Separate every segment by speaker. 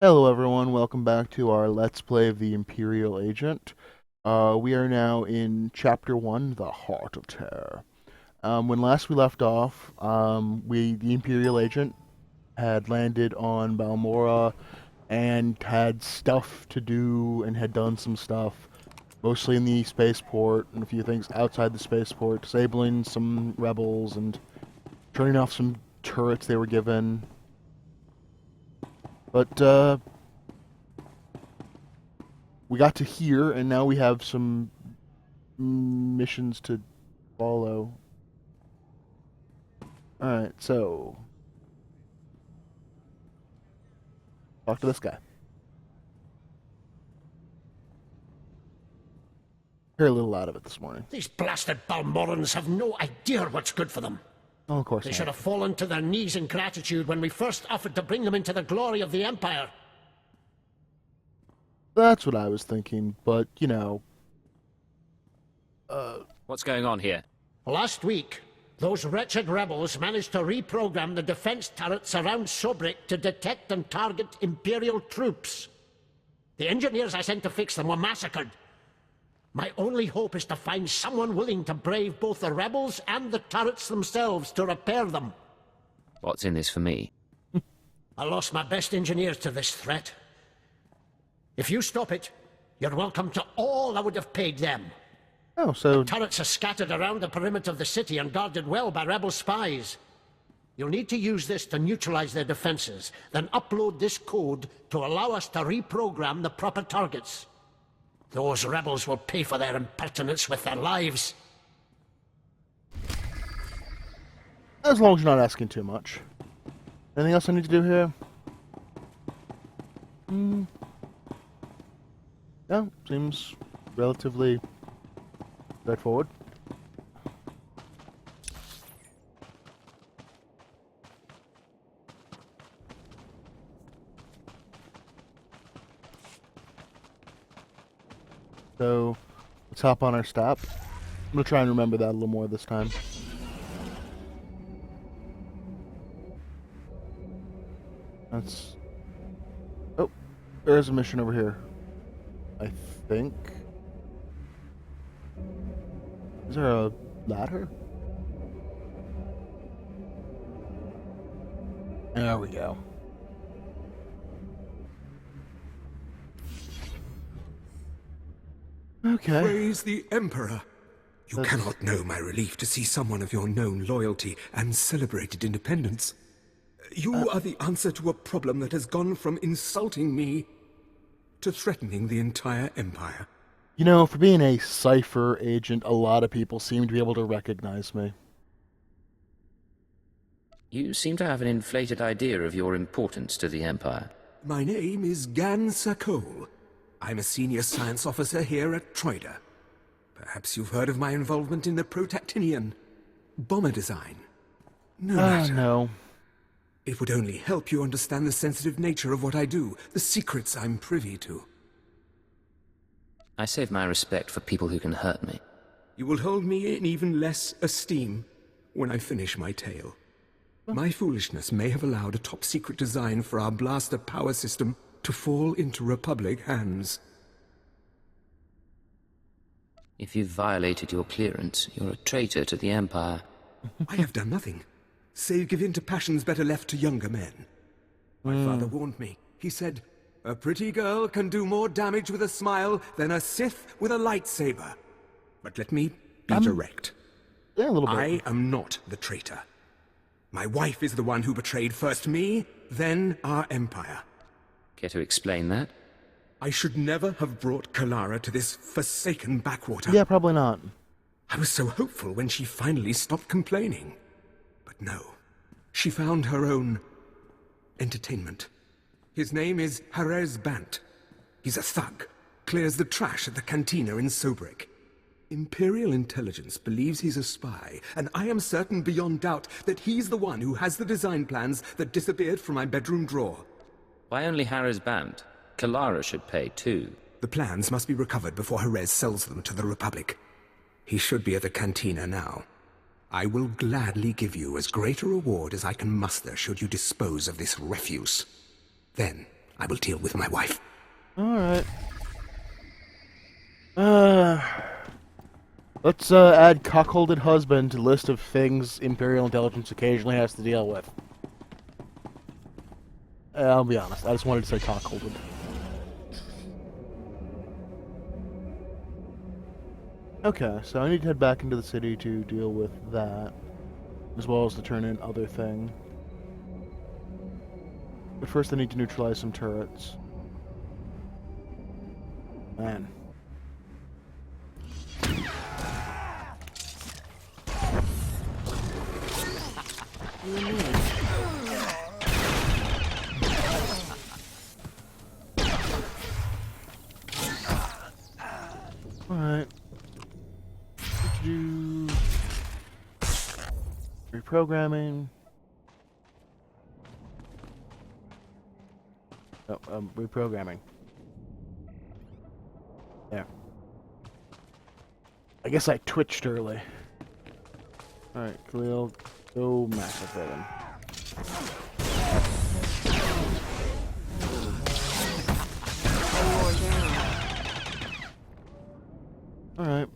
Speaker 1: Hello everyone, welcome back to our Let's Play of the Imperial Agent. We are now in Chapter 1, The Heart of Terror. When last we left off, the Imperial Agent had landed on Balmorra and had stuff to do and had done some stuff, mostly in the spaceport and a few things outside the spaceport, disabling some rebels and turning off some turrets they were given. But, we got to here, and now we have some missions to follow. Alright, so... talk to this guy. Hear a little out of it this morning.
Speaker 2: These blasted Balmorrans have no idea what's good for them.
Speaker 1: Oh, of course
Speaker 2: They
Speaker 1: not.
Speaker 2: should have fallen to their knees in gratitude when we first offered to bring them into the glory of the Empire.
Speaker 1: That's what I was thinking, but, you know...
Speaker 3: What's going on here?
Speaker 2: Last week, those wretched rebels managed to reprogram the defense turrets around Sobrik to detect and target Imperial troops. The engineers I sent to fix them were massacred. My only hope is to find someone willing to brave both the rebels and the turrets themselves to repair them.
Speaker 3: What's in this for me?
Speaker 2: I lost my best engineers to this threat. If you stop it, you're welcome to all I would have paid them.
Speaker 1: Oh, so...
Speaker 2: Turrets are scattered around the perimeter of the city and guarded well by rebel spies. You'll need to use this to neutralize their defenses, then upload this code to allow us to reprogram the proper targets. Those rebels will pay for their impertinence with their lives.
Speaker 1: as long as you're not asking too much. Anything else I need to do here? No, seems relatively straightforward. So, let's hop on our stop. I'm gonna try and remember that a little more this time. That's... oh, there's a mission over here. I think... is there a ladder? There we go. Okay.
Speaker 4: Praise the Emperor. You cannot know my relief to see someone of your known loyalty and celebrated independence. You are the answer to a problem that has gone from insulting me to threatening the entire Empire.
Speaker 1: You know, for being a Cipher agent, a lot of people seem to be able to recognize me.
Speaker 3: You seem to have an inflated idea of your importance to the Empire.
Speaker 4: My name is Gan Sakol. I'm a senior science officer here at Troida. Perhaps you've heard of my involvement in the Protactinian bomber design. No matter.
Speaker 1: No.
Speaker 4: It would only help you understand the sensitive nature of what I do, the secrets I'm privy to.
Speaker 3: I save my respect for people who can hurt me.
Speaker 4: You will hold me in even less esteem when I finish my tale. My foolishness may have allowed a top-secret design for our blaster power system to fall into Republic hands.
Speaker 3: If you've violated your clearance, you're a traitor to the Empire.
Speaker 4: I have done nothing, save give in to passions better left to younger men. My father warned me. He said, "A pretty girl can do more damage with a smile than a Sith with a lightsaber." But let me be direct.
Speaker 1: Yeah, a little bit.
Speaker 4: I am not the traitor. My wife is the one who betrayed first me, then our empire.
Speaker 3: Care to explain that?
Speaker 4: I should never have brought Kalara to this forsaken backwater.
Speaker 1: Yeah, probably not.
Speaker 4: I was so hopeful when she finally stopped complaining. But no, she found her own entertainment. His name is Harez Bant. He's a thug, clears the trash at the cantina in Sobrik. Imperial intelligence believes he's a spy, and I am certain beyond doubt that he's the one who has the design plans that disappeared from my bedroom drawer.
Speaker 3: Why only Harris Band? Kalara should pay too.
Speaker 4: The plans must be recovered before Harez sells them to the Republic. He should be at the cantina now. I will gladly give you as great a reward as I can muster should you dispose of this refuse. Then, I will deal with my wife.
Speaker 1: Alright. Let's add cuckolded husband to list of things Imperial intelligence occasionally has to deal with. I'll be honest, I just wanted to say cuckolded. Okay, so I need to head back into the city to deal with that, as well as to turn in other thing. But first I need to neutralize some turrets. Man. Alright. Do reprogramming. Oh, reprogramming. There. I guess I twitched early. Alright, Khalil, go massacre them. Alright.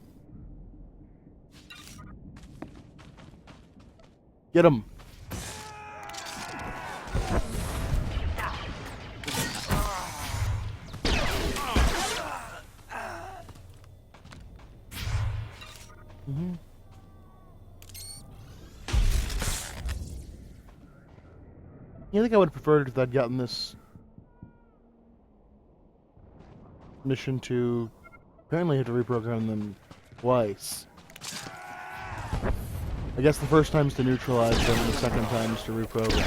Speaker 1: Get him. I think I would have preferred if I'd gotten this mission to apparently have to reprogram them twice. I guess the first time's to neutralize them, and the second time's to reprogram.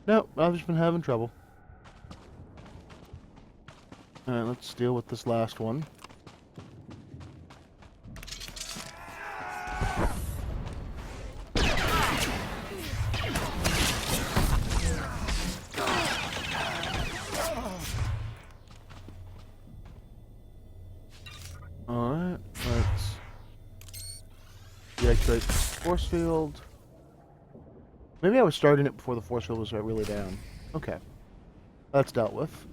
Speaker 1: No, I've just been having trouble. Alright, let's deal with this last one. Alright, let's deactivate the force field. Maybe I was starting it before the force field was really down. Okay. That's dealt with.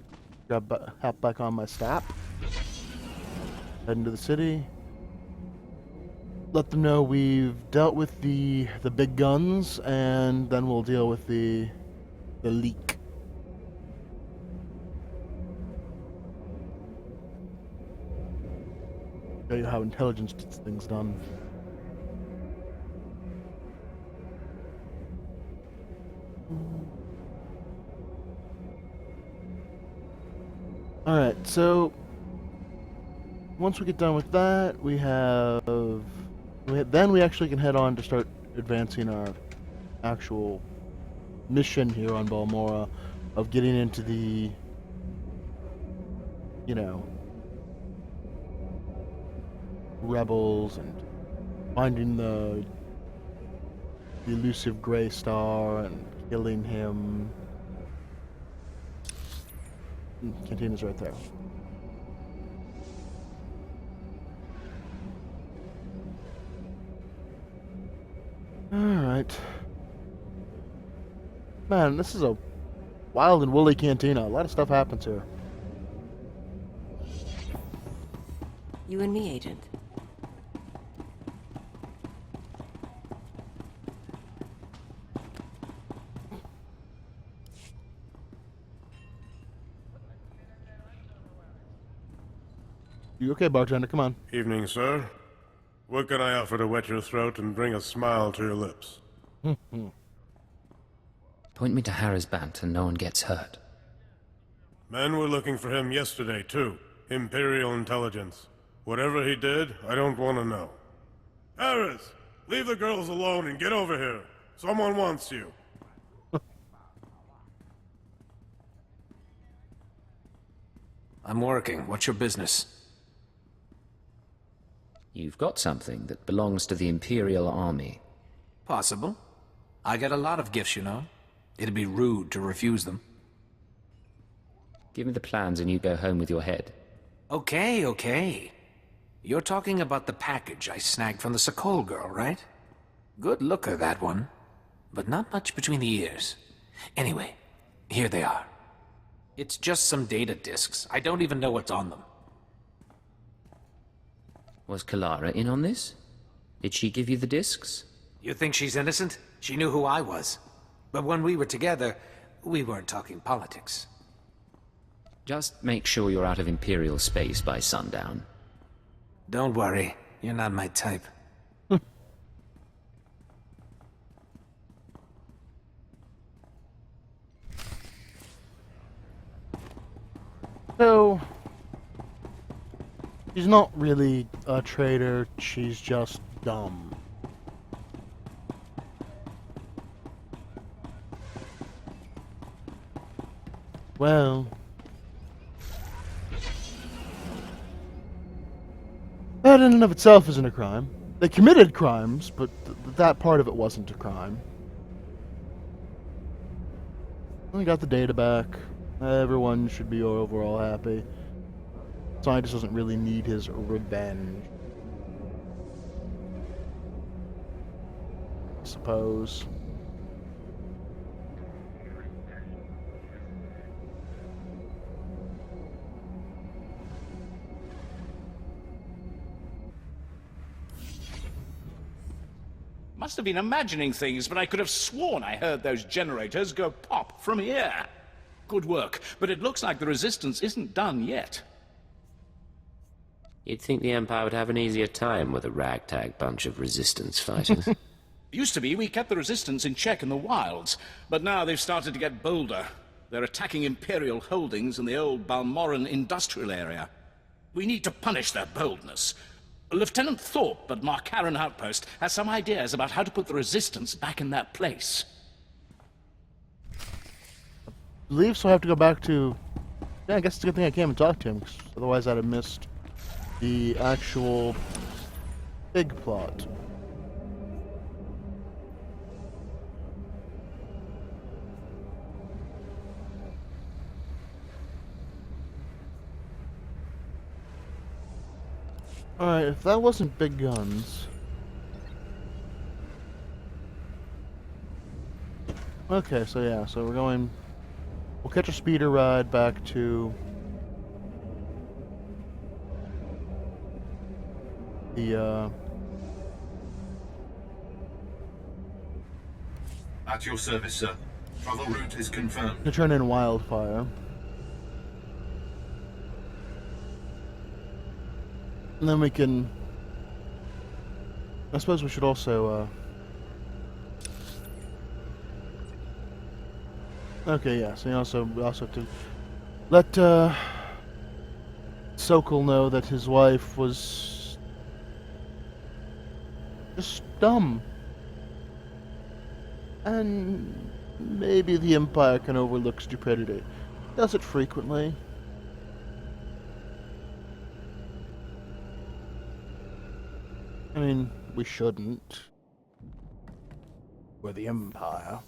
Speaker 1: Hop back on my stap. Head into the city. Let them know we've dealt with the big guns, and then we'll deal with the leak. Show you how intelligence gets things done. Alright, so once we get done with that, then we actually can head on to start advancing our actual mission here on Balmorra of getting into the, you know, rebels and finding the elusive Grey Star and killing him. Cantina's right there. Alright. Man, this is a wild and woolly cantina. A lot of stuff happens here.
Speaker 5: You and me, Agent.
Speaker 1: You okay, bartender? Come on.
Speaker 6: Evening, sir. What can I offer to wet your throat and bring a smile to your lips?
Speaker 3: Point me to Harris Bant and no one gets hurt.
Speaker 6: Men were looking for him yesterday, too. Imperial intelligence. Whatever he did, I don't want to know. Harris! Leave the girls alone and get over here. Someone wants you.
Speaker 7: I'm working. What's your business?
Speaker 3: You've got something that belongs to the Imperial Army.
Speaker 7: Possible. I get a lot of gifts, you know. It'd be rude to refuse them.
Speaker 3: Give me the plans and you go home with your head.
Speaker 7: Okay. You're talking about the package I snagged from the Sokol girl, right? Good looker, that one. But not much between the ears. Anyway, here they are. It's just some data disks. I don't even know what's on them.
Speaker 3: Was Kalara in on this? Did she give you the discs?
Speaker 7: You think she's innocent? She knew who I was. But when we were together, we weren't talking politics.
Speaker 3: Just make sure you're out of Imperial space by sundown.
Speaker 7: Don't worry, you're not my type.
Speaker 1: So, she's not really a traitor, she's just dumb. Well, that in and of itself isn't a crime. They committed crimes, but that part of it wasn't a crime. We got the data back. Everyone should be overall happy. Scientist doesn't really need his revenge, I suppose.
Speaker 8: Must have been imagining things, but I could have sworn I heard those generators go pop from here. Good work, but it looks like the resistance isn't done yet.
Speaker 3: You'd think the Empire would have an easier time with a ragtag bunch of resistance fighters.
Speaker 8: Used to be we kept the resistance in check in the wilds, but now they've started to get bolder. They're attacking Imperial holdings in the old Balmorran industrial area. We need to punish their boldness. Lieutenant Thorpe at Markaran Outpost has some ideas about how to put the resistance back in their place.
Speaker 1: I believe so. I have to go back to... Yeah, I guess it's a good thing I came and talked to him, 'cause otherwise I'd have missed the actual big plot. Alright, if that wasn't big guns... Okay, so yeah, so we're going... We'll catch a speeder ride back to... the,
Speaker 9: At your service, sir. Travel route is confirmed.
Speaker 1: to turn in Wildfire. And then we can... I suppose we should also, Okay, yeah, so we also have to let, Sokol know that his wife was... just dumb. And maybe the Empire can overlook stupidity. Does it frequently. I mean, we shouldn't. We're the Empire.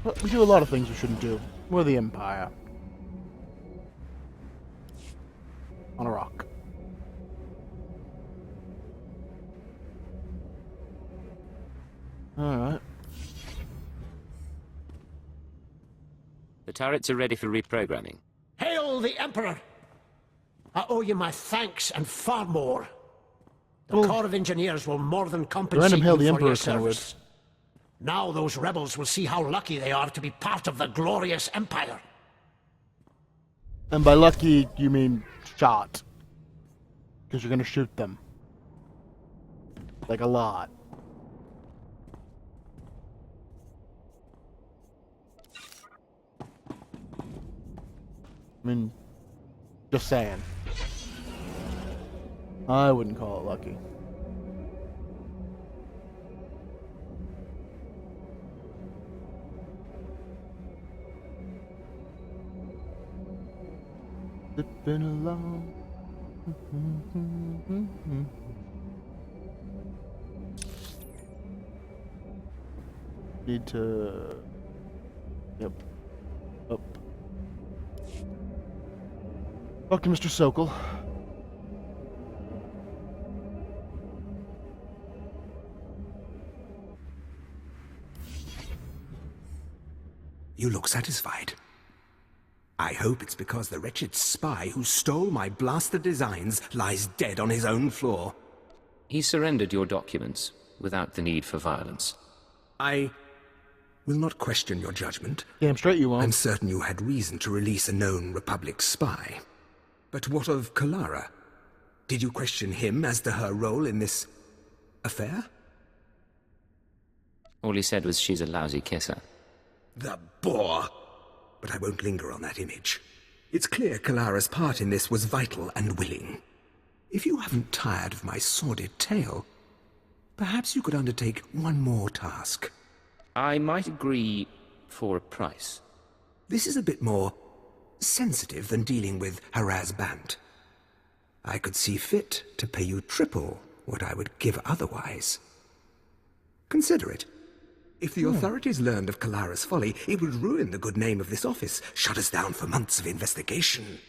Speaker 1: But we do a lot of things we shouldn't do. We're the Empire. On a rock. Alright.
Speaker 3: The turrets are ready for reprogramming.
Speaker 2: Hail the Emperor! I owe you my thanks and far more. The Corps of Engineers will more than compensate
Speaker 1: Random hail
Speaker 2: you
Speaker 1: the
Speaker 2: for your
Speaker 1: Emperor kind of weird.
Speaker 2: service. Now those rebels will see how lucky they are to be part of the glorious Empire.
Speaker 1: And by lucky, you mean shot. Because you're gonna shoot them. Like a lot. I mean, just saying. I wouldn't call it lucky. It's been a long... Need to... Yep. Up. Talk to Mr. Sokol.
Speaker 4: You look satisfied. I hope it's because the wretched spy who stole my blaster designs lies dead on his own floor.
Speaker 3: He surrendered your documents without the need for violence.
Speaker 4: I will not question your judgment.
Speaker 1: Damn straight you won't.
Speaker 4: I'm certain you had reason to release a known Republic spy. But what of Kalara? Did you question him as to her role in this affair?
Speaker 3: All he said was she's a lousy kisser.
Speaker 4: The bore! But I won't linger on that image. It's clear Kalara's part in this was vital and willing. If you haven't tired of my sordid tale, perhaps you could undertake one more task.
Speaker 3: I might agree for a price.
Speaker 4: This is a bit more sensitive than dealing with Haraz Bant. I could see fit to pay you triple what I would give otherwise. Consider it. If the authorities learned of Kalara's folly, it would ruin the good name of this office, shut us down for months of investigation.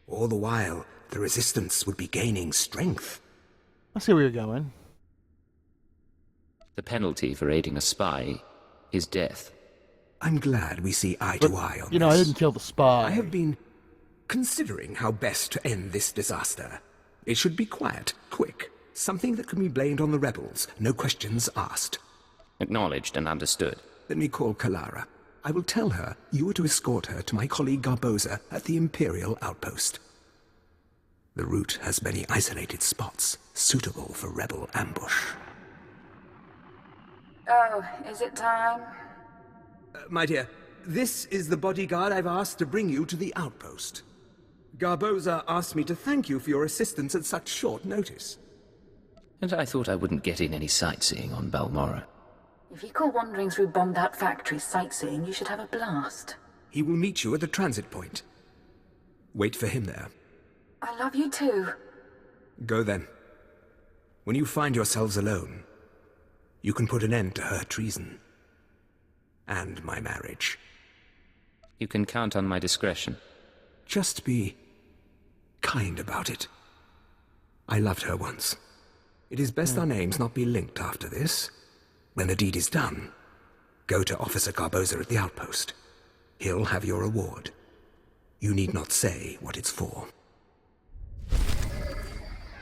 Speaker 4: All the while, the Resistance would be gaining strength.
Speaker 1: I see where you're going.
Speaker 3: The penalty for aiding a spy is death.
Speaker 4: I'm glad we see eye to eye on this.
Speaker 1: You know, I didn't kill the spy.
Speaker 4: I have been considering how best to end this disaster. It should be quiet, quick, something that can be blamed on the rebels, no questions asked.
Speaker 3: Acknowledged and understood.
Speaker 4: Let me call Kalara. I will tell her you were to escort her to my colleague Garboza at the Imperial outpost. The route has many isolated spots, suitable for rebel ambush.
Speaker 10: Oh, is it time?
Speaker 4: My dear, this is the bodyguard I've asked to bring you to the outpost. Garboza asked me to thank you for your assistance at such short notice.
Speaker 3: And I thought I wouldn't get in any sightseeing on Balmorra.
Speaker 10: If you call wandering through bombed-out factories sightseeing, you should have a blast.
Speaker 4: He will meet you at the transit point. Wait for him there.
Speaker 10: I love you too.
Speaker 4: Go then. When you find yourselves alone, you can put an end to her treason. And my marriage.
Speaker 3: You can count on my discretion.
Speaker 4: Just be kind about it. I loved her once. It is best our names not be linked after this. When the deed is done, go to Officer Garboza at the outpost. He'll have your reward. You need not say what it's for.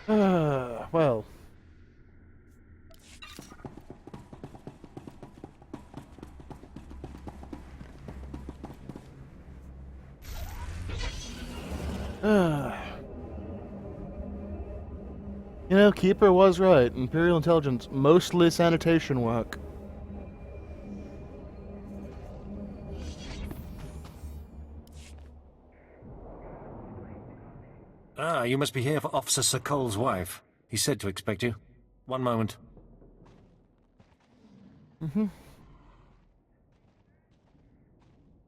Speaker 1: Well. You know, Keeper was right. Imperial intelligence, mostly sanitation work.
Speaker 11: Ah, you must be here for Officer Sokol's wife. He said to expect you. One moment.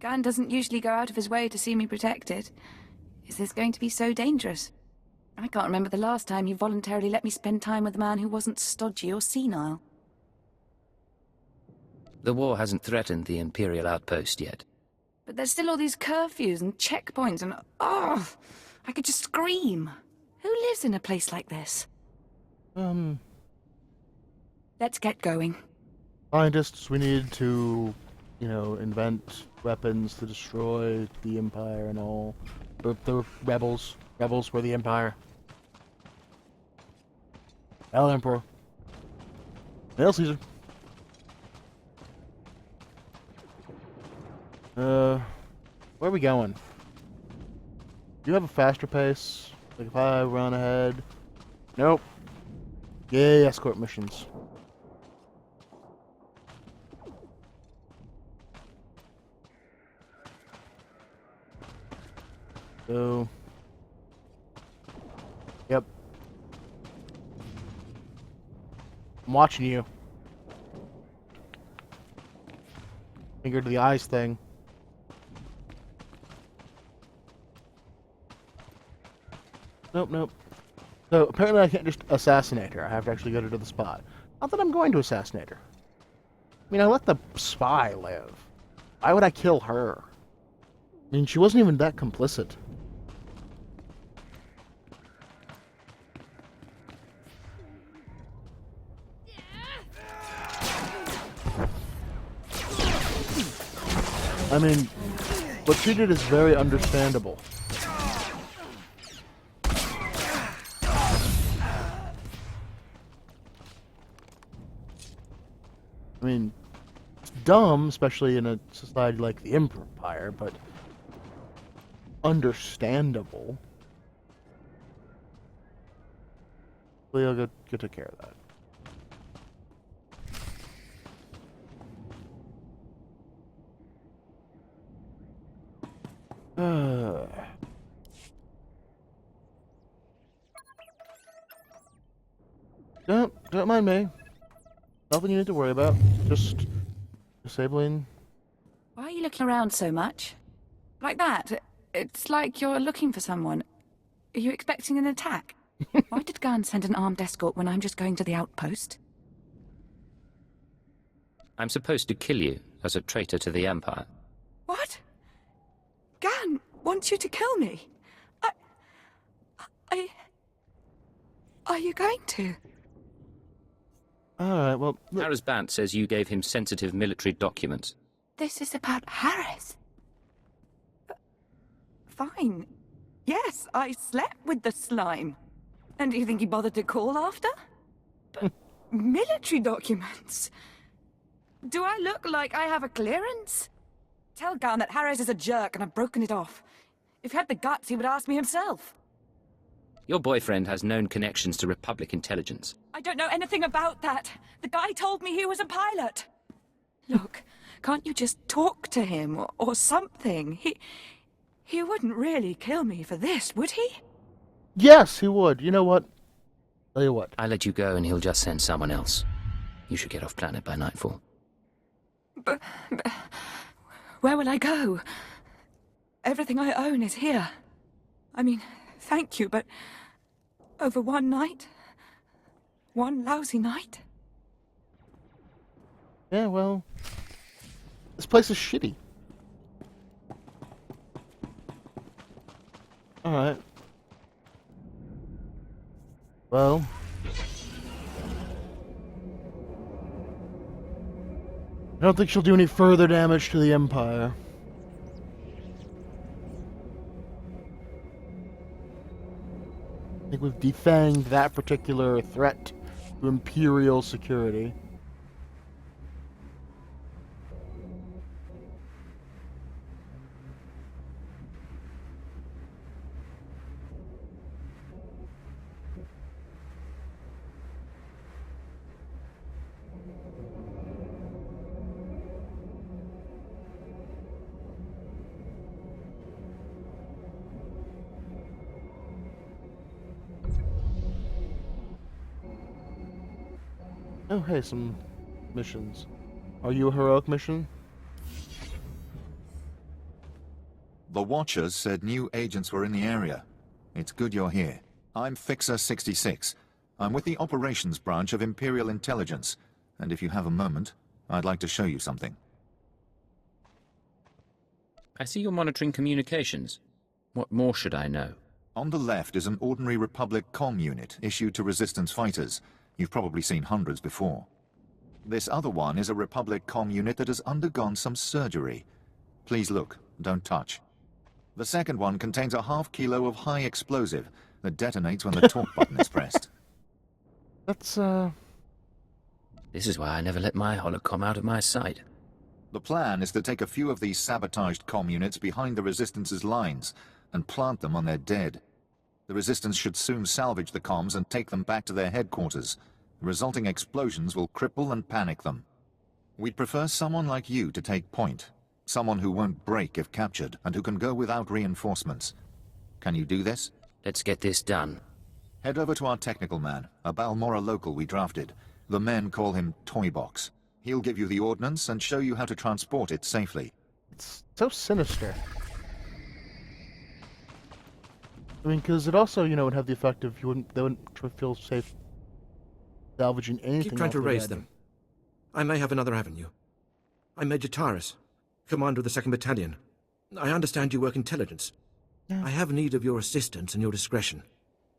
Speaker 12: Gan doesn't usually go out of his way to see me protected. Is this going to be so dangerous? I can't remember the last time you voluntarily let me spend time with a man who wasn't stodgy or senile.
Speaker 3: The war hasn't threatened the Imperial outpost yet.
Speaker 12: But there's still all these curfews and checkpoints and... oh, I could just scream. Who lives in a place like this? Let's get going.
Speaker 1: Scientists, we need to, you know, invent weapons to destroy the Empire and all. The rebels. Rebels were the Empire. Hail Emperor. Hail Caesar. Where are we going? Do you have a faster pace? Like if I run ahead? Nope. Yay, escort missions. So... Yep. I'm watching you. Finger to the eyes thing. Nope, nope. So apparently I can't just assassinate her. I have to actually get her to the spot. Not that I'm going to assassinate her. I mean, I let the spy live. Why would I kill her? I mean, she wasn't even that complicit. mean, what she did is very understandable. I mean, it's dumb, especially in a society like the Empire, but understandable. We'll get to care of that. Don't mind me. Nothing you need to worry about. Just disabling.
Speaker 12: Why are you looking around so much? Like that? It's like you're looking for someone. Are you expecting an attack? Why did Garn send an armed escort when I'm just going to the outpost?
Speaker 3: I'm supposed to kill you as a traitor to the Empire.
Speaker 12: What? Garn wants you to kill me? Are you going to?
Speaker 1: Alright, well...
Speaker 3: Harris Bant says you gave him sensitive military documents.
Speaker 12: This is about Harris. Fine. Yes, I slept with the slime. And do you think he bothered to call after? But military documents? Do I look like I have a clearance? Tell Garn that Harris is a jerk and I've broken it off. If he had the guts, he would ask me himself.
Speaker 3: Your boyfriend has known connections to Republic intelligence.
Speaker 12: I don't know anything about that. The guy told me he was a pilot. Look, can't you just talk to him or something? He wouldn't really kill me for this, would he?
Speaker 1: Yes, he would. You know what? Tell you what.
Speaker 3: I let you go and he'll just send someone else. You should get off planet by nightfall.
Speaker 12: But where will I go? Everything I own is here. I mean, thank you, but over one night? One lousy night?
Speaker 1: Yeah, well, this place is shitty. Alright. Well... I don't think she'll do any further damage to the Empire. I think we've defanged that particular threat to Imperial security. Oh, hey, some missions. Are you a heroic mission?
Speaker 13: The Watchers said new agents were in the area. It's good you're here. I'm Fixer 66. I'm with the operations branch of Imperial Intelligence, and if you have a moment, I'd like to show you something.
Speaker 3: I see you're monitoring communications. What more should I know?
Speaker 13: On the left is an ordinary Republic comm unit issued to Resistance fighters. You've probably seen hundreds before. This other one is a Republic comm unit that has undergone some surgery. Please look, don't touch. The second one contains a ½ kilo of high explosive that detonates when the talk button is pressed.
Speaker 1: That's,
Speaker 3: This is why I never let my holocom out of my sight.
Speaker 13: The plan is to take a few of these sabotaged comm units behind the Resistance's lines and plant them on their dead. The Resistance should soon salvage the comms and take them back to their headquarters. The resulting explosions will cripple and panic them. We'd prefer someone like you to take point. Someone who won't break if captured, and who can go without reinforcements. Can you do this?
Speaker 3: Let's get this done.
Speaker 13: Head over to our technical man, a Balmorra local we drafted. The men call him Toybox. He'll give you the ordnance and show you how to transport it safely.
Speaker 1: It's so sinister. I mean, because it also, you know, would have the effect of they wouldn't feel safe salvaging anything.
Speaker 14: Keep trying to raise them. I may have another avenue. I'm Major Tyrus, commander of the 2nd Battalion. I understand you work intelligence.
Speaker 1: Yeah.
Speaker 14: I have need of your assistance and your discretion.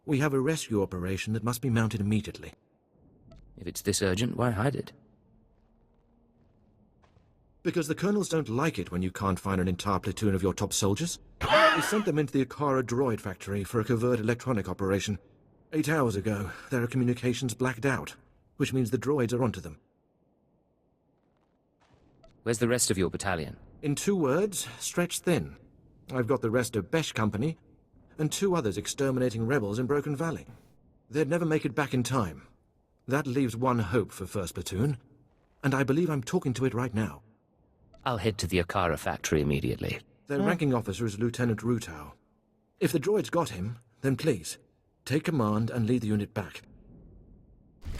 Speaker 14: We have a rescue operation that must be mounted immediately.
Speaker 3: If it's this urgent, why hide it?
Speaker 14: Because the colonels don't like it when you can't find an entire platoon of your top soldiers. We sent them into the Akara droid factory for a covert electronic operation. 8 hours ago, their communications blacked out, which means the droids are onto them.
Speaker 3: Where's the rest of your battalion?
Speaker 14: In 2 words, stretched thin. I've got the rest of Besh Company, and 2 others exterminating rebels in Broken Valley. They'd never make it back in time. That leaves 1 hope for 1st Platoon, and I believe I'm talking to it right now.
Speaker 3: I'll head to the Akara factory immediately.
Speaker 14: Their ranking officer is Lieutenant Rutau. If the droids got him, then please, take command and lead the unit back.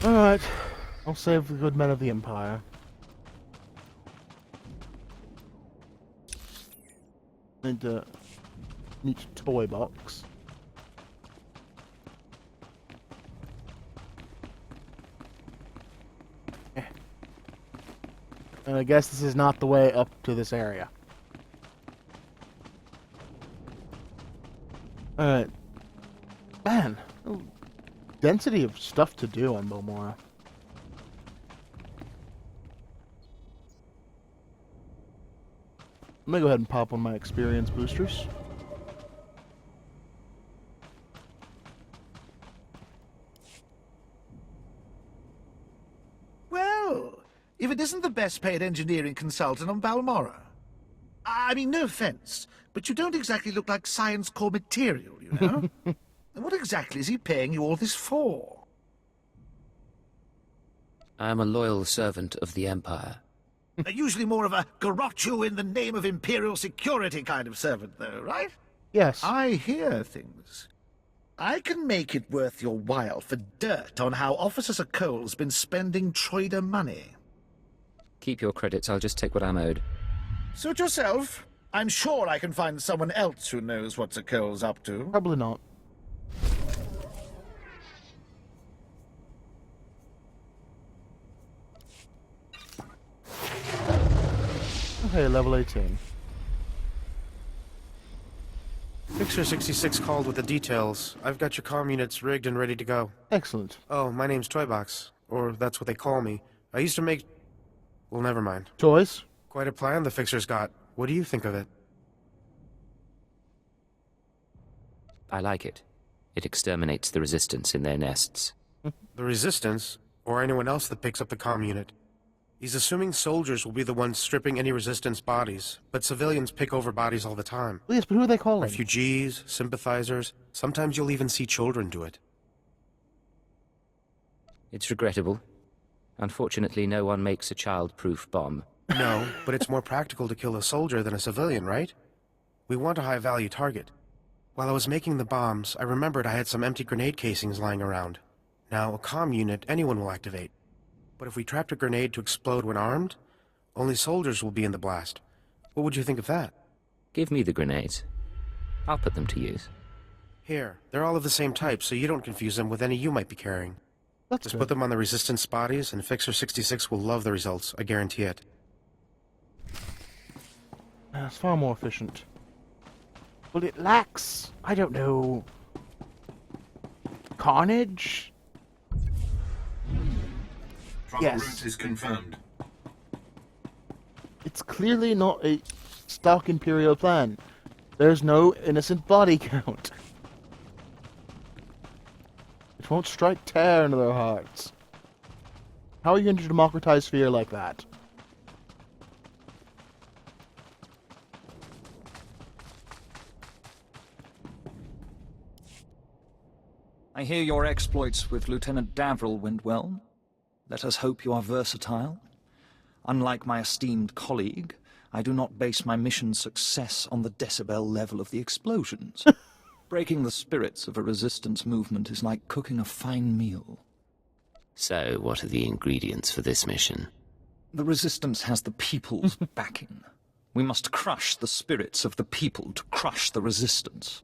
Speaker 1: Alright, I'll save the good men of the Empire. Need a neat toy box. And I guess this is not the way up to this area. Alright. Man, density of stuff to do on Balmorra. Let me go ahead and pop on my experience boosters.
Speaker 15: Well, if it isn't the best paid engineering consultant on Balmorra. I mean, no offense, but you don't exactly look like science core material, you know? And what exactly is he paying you all this for?
Speaker 3: I am a loyal servant of the Empire.
Speaker 15: Usually more of a garrote you in the name of Imperial security kind of servant, though, right?
Speaker 1: Yes.
Speaker 15: I hear things. I can make it worth your while for dirt on how Officer Sokol's been spending Troider money.
Speaker 3: Keep your credits, I'll just take what I'm owed.
Speaker 15: Suit yourself. I'm sure I can find someone else who knows what Sokol's up to.
Speaker 1: Probably not. Okay, level 18.
Speaker 16: Fixer 66 called with the details. I've got your comm units rigged and ready to go.
Speaker 1: Excellent.
Speaker 16: Oh, my name's Toybox. Or that's what they call me. I used to make... Well, never mind.
Speaker 1: Toys?
Speaker 16: Quite a plan the Fixer's got. What do you think of it?
Speaker 3: I like it. It exterminates the Resistance in their nests.
Speaker 16: The Resistance? Or anyone else that picks up the comm unit? He's assuming soldiers will be the ones stripping any Resistance bodies, but civilians pick over bodies all the time.
Speaker 1: Yes, but who are they calling?
Speaker 16: Refugees, sympathizers, sometimes you'll even see children do it.
Speaker 3: It's regrettable. Unfortunately, no one makes a child-proof bomb.
Speaker 16: No, but it's more practical to kill a soldier than a civilian, right? We want a high-value target. While I was making the bombs, I remembered I had some empty grenade casings lying around. Now, a comm unit anyone will activate. But if we trapped a grenade to explode when armed, only soldiers will be in the blast. What would you think of that?
Speaker 3: Give me the grenades. I'll put them to use.
Speaker 16: Here, they're all of the same type, so you don't confuse them with any you might be carrying. Just put them on the Resistance bodies, and Fixer 66 will love the results, I guarantee it.
Speaker 1: It's far more efficient. But it lacks, I don't know, carnage?
Speaker 9: Travel route is confirmed.
Speaker 1: It's clearly not a stock Imperial plan. There's no innocent body count. It won't strike terror into their hearts. How are you going to democratize fear like that?
Speaker 17: I hear your exploits with Lieutenant Davril went well. Let us hope you are versatile. Unlike my esteemed colleague, I do not base my mission's success on the decibel level of the explosions. Breaking the spirits of a resistance movement is like cooking a fine meal.
Speaker 3: So, what are the ingredients for this mission?
Speaker 17: The resistance has the people's backing. We must crush the spirits of the people to crush the resistance.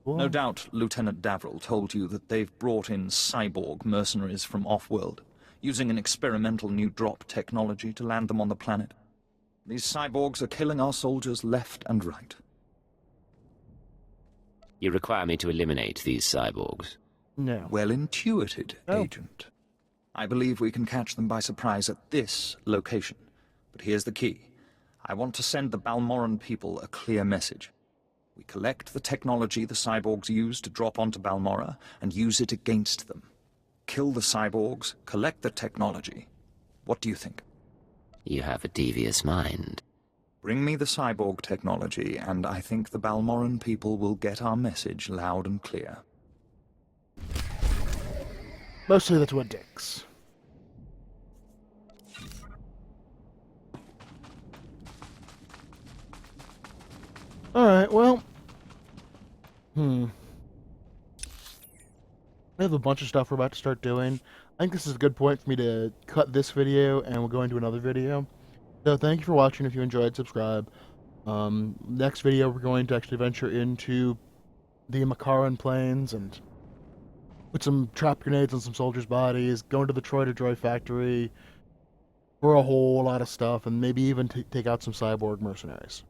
Speaker 17: No doubt Lieutenant Davril told you that they've brought in cyborg mercenaries from off-world, using an experimental new drop technology to land them on the planet. These cyborgs are killing our soldiers left and right.
Speaker 3: You require me to eliminate these cyborgs?
Speaker 1: No.
Speaker 17: Well intuited, Agent. I believe we can catch them by surprise at this location. But here's the key. I want to send the Balmorran people a clear message. We collect the technology the cyborgs use to drop onto Balmorra and use it against them. Kill the cyborgs, collect the technology. What do you think?
Speaker 3: You have a devious mind.
Speaker 17: Bring me the cyborg technology, and I think the Balmorran people will get our message loud and clear.
Speaker 1: Mostly that's what dicks. Alright, well... We have a bunch of stuff we're about to start doing. I think this is a good point for me to cut this video, and we'll go into another video. So thank you for watching. If you enjoyed, subscribe. Next video, we're going to actually venture into the Makaran plains and put some trap grenades on some soldiers' bodies, go into the Troy factory for a whole lot of stuff, and maybe even take out some cyborg mercenaries.